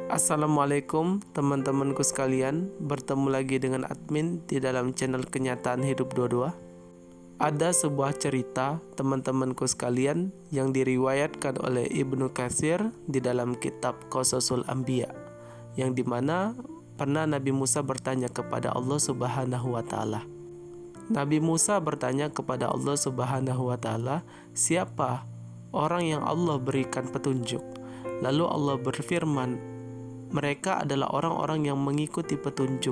Assalamualaikum teman-temanku sekalian, bertemu lagi dengan admin di dalam channel Kenyataan Hidup 22. Ada sebuah cerita teman-temanku sekalian yang diriwayatkan oleh Ibnu Katsir di dalam kitab Qasasul Anbiya, yang dimana pernah Nabi Musa bertanya kepada Allah Subhanahu wa Ta'ala. Nabi Musa bertanya kepada Allah Subhanahu wa Ta'ala, siapa orang yang Allah berikan petunjuk? Lalu Allah berfirman, mereka adalah orang-orang yang mengikuti petunjuk.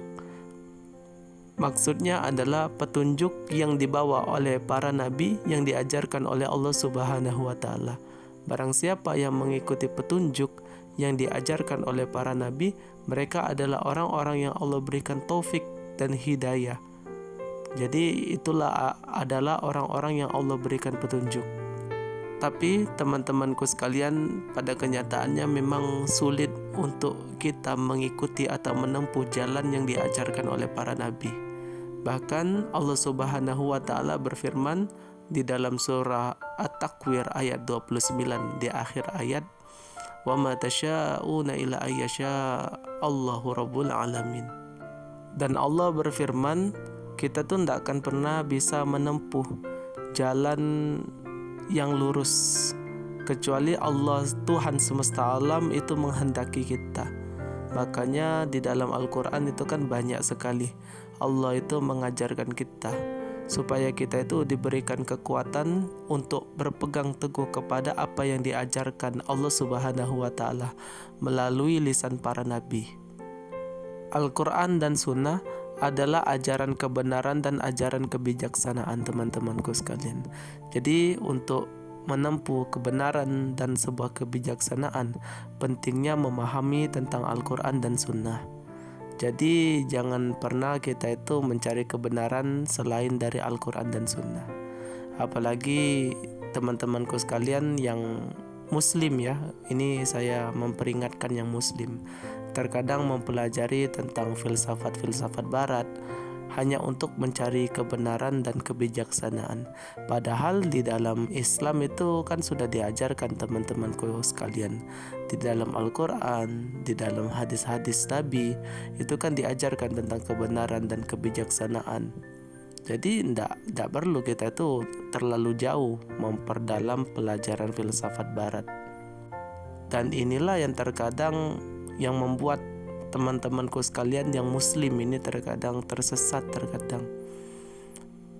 Maksudnya adalah petunjuk yang dibawa oleh para nabi yang diajarkan oleh Allah Subhanahu wa Ta'ala. Barang siapa yang mengikuti petunjuk yang diajarkan oleh para nabi, mereka adalah orang-orang yang Allah berikan taufik dan hidayah. Jadi itulah adalah orang-orang yang Allah berikan petunjuk. Tapi teman-temanku sekalian, pada kenyataannya memang sulit untuk kita mengikuti atau menempuh jalan yang diajarkan oleh para nabi. Bahkan Allah Subhanahu wa Ta'ala berfirman di dalam surah At-Takwir ayat 29 di akhir ayat, "Wa ma tasyauna illa ayyasha Allahu rabbul alamin." Dan Allah berfirman, kita tuh tidak akan pernah bisa menempuh jalan yang lurus kecuali Allah Tuhan semesta alam itu menghendaki kita. Makanya di dalam Al-Quran itu kan banyak sekali Allah itu mengajarkan kita supaya kita itu diberikan kekuatan untuk berpegang teguh kepada apa yang diajarkan Allah Subhanahu wa Ta'ala melalui lisan para nabi. Al-Quran dan Sunnah adalah ajaran kebenaran dan ajaran kebijaksanaan teman-temanku sekalian. Jadi untuk menempuh kebenaran dan sebuah kebijaksanaan, pentingnya memahami tentang Al-Quran dan Sunnah. Jadi jangan pernah kita itu mencari kebenaran selain dari Al-Quran dan Sunnah. Apalagi teman-temanku sekalian yang Muslim ya, ini saya memperingatkan yang Muslim, terkadang mempelajari tentang filsafat-filsafat barat hanya untuk mencari kebenaran dan kebijaksanaan. Padahal di dalam Islam itu kan sudah diajarkan teman-temanku sekalian. Di dalam Al-Quran, di dalam hadis-hadis Nabi, itu kan diajarkan tentang kebenaran dan kebijaksanaan. Jadi tidak perlu kita itu terlalu jauh memperdalam pelajaran filsafat barat. Dan inilah yang terkadang yang membuat teman-temanku sekalian yang Muslim ini terkadang tersesat.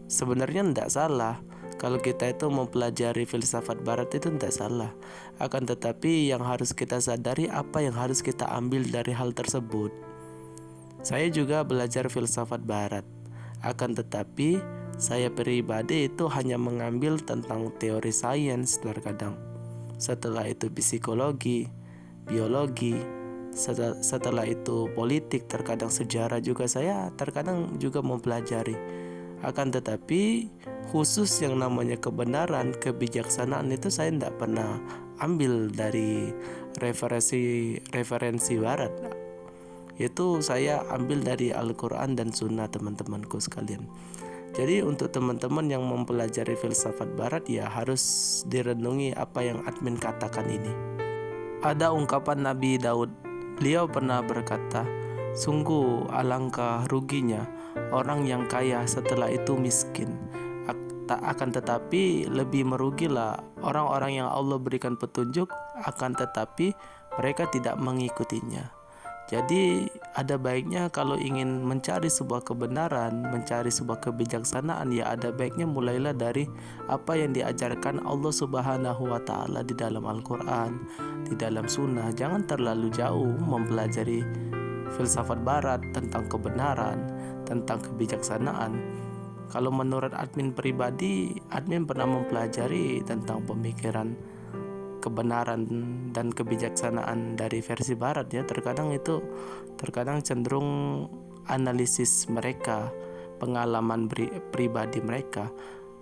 Sebenarnya tidak salah kalau kita itu mempelajari filsafat barat, itu tidak salah. Akan tetapi yang harus kita sadari apa yang harus kita ambil dari hal tersebut. Saya juga belajar filsafat barat, akan tetapi saya pribadi itu hanya mengambil tentang teori sains terkadang. Setelah itu psikologi, biologi, setelah itu politik, terkadang sejarah juga saya terkadang juga mempelajari. Akan tetapi khusus yang namanya kebenaran, kebijaksanaan itu saya tidak pernah ambil dari referensi barat. Itu saya ambil dari Al-Quran dan Sunnah teman-temanku sekalian. Jadi untuk teman-teman yang mempelajari filsafat barat ya harus direnungi apa yang admin katakan ini. Ada ungkapan Nabi Daud. Beliau pernah berkata, sungguh alangkah ruginya orang yang kaya setelah itu miskin. Akan tetapi lebih merugilah orang-orang yang Allah berikan petunjuk, akan tetapi mereka tidak mengikutinya. Jadi ada baiknya kalau ingin mencari sebuah kebenaran, mencari sebuah kebijaksanaan, ya ada baiknya mulailah dari apa yang diajarkan Allah Subhanahu wa Ta'ala di dalam Al-Quran, di dalam Sunnah. Jangan terlalu jauh mempelajari filsafat barat tentang kebenaran, tentang kebijaksanaan. Kalau menurut admin pribadi, admin pernah mempelajari tentang pemikiran kebenaran dan kebijaksanaan dari versi barat ya. Terkadang cenderung analisis mereka, pengalaman pribadi mereka.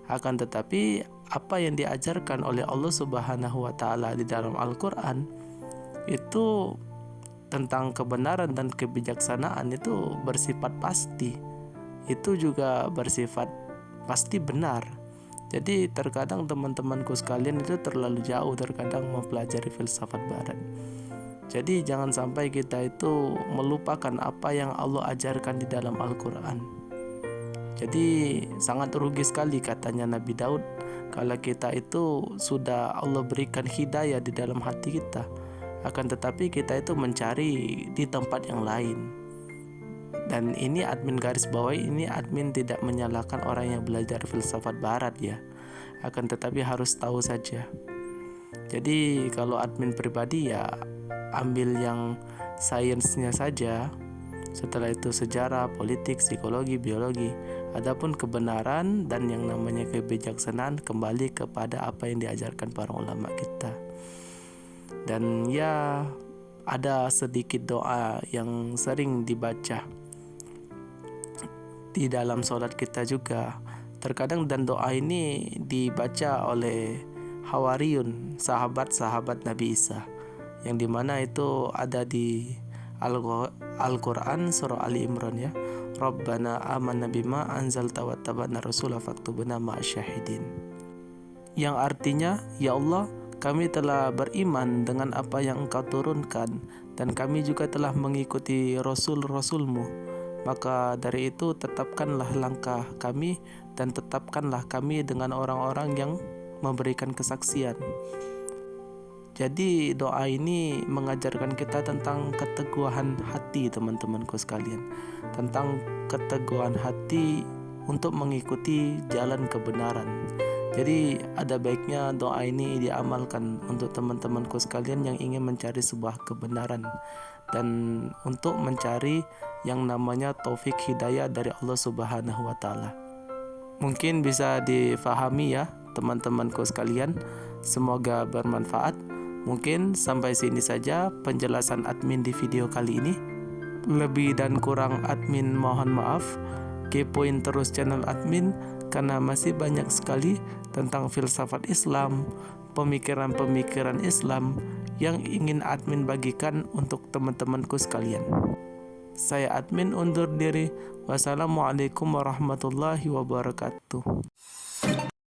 Akan tetapi apa yang diajarkan oleh Allah Subhanahu wa Ta'ala di dalam Al-Quran itu tentang kebenaran dan kebijaksanaan itu bersifat pasti. Itu juga bersifat pasti benar. Jadi terkadang teman-temanku sekalian itu terlalu jauh terkadang mempelajari filsafat barat. Jadi jangan sampai kita itu melupakan apa yang Allah ajarkan di dalam Al-Quran. Jadi sangat rugi sekali katanya Nabi Daud kalau kita itu sudah Allah berikan hidayah di dalam hati kita, akan tetapi kita itu mencari di tempat yang lain. Dan ini admin garis bawahi, ini admin tidak menyalahkan orang yang belajar filsafat barat ya, akan tetapi harus tahu saja. Jadi kalau admin pribadi ya ambil yang sainsnya saja, setelah itu sejarah, politik, psikologi, biologi. Adapun kebenaran dan yang namanya kebijaksanaan kembali kepada apa yang diajarkan para ulama kita. Dan ya ada sedikit doa yang sering dibaca di dalam sholat kita juga terkadang, dan doa ini dibaca oleh Hawariyun, sahabat-sahabat Nabi Isa, yang dimana itu ada di Al-Quran surah Ali Imran ya. Rabbana amanna bima anzalta wattaba'na rasula faktubna ma'asyahidin. Yang artinya, ya Allah, kami telah beriman dengan apa yang Engkau turunkan dan kami juga telah mengikuti Rasul-Rasulmu. Maka dari itu tetapkanlah langkah kami dan tetapkanlah kami dengan orang-orang yang memberikan kesaksian. Jadi doa ini mengajarkan kita tentang keteguhan hati teman-temanku sekalian, tentang keteguhan hati untuk mengikuti jalan kebenaran. Jadi ada baiknya doa ini diamalkan untuk teman-temanku sekalian yang ingin mencari sebuah kebenaran dan untuk mencari yang namanya taufik hidayah dari Allah Subhanahu wa taala. Mungkin bisa difahami ya teman-temanku sekalian, semoga bermanfaat. Mungkin sampai sini saja penjelasan admin di video kali ini. Lebih dan kurang admin mohon maaf. Kepoin terus channel admin karena masih banyak sekali tentang filsafat Islam, pemikiran-pemikiran Islam yang ingin admin bagikan untuk teman-temanku sekalian. Saya admin undur diri. Wassalamualaikum warahmatullahi wabarakatuh.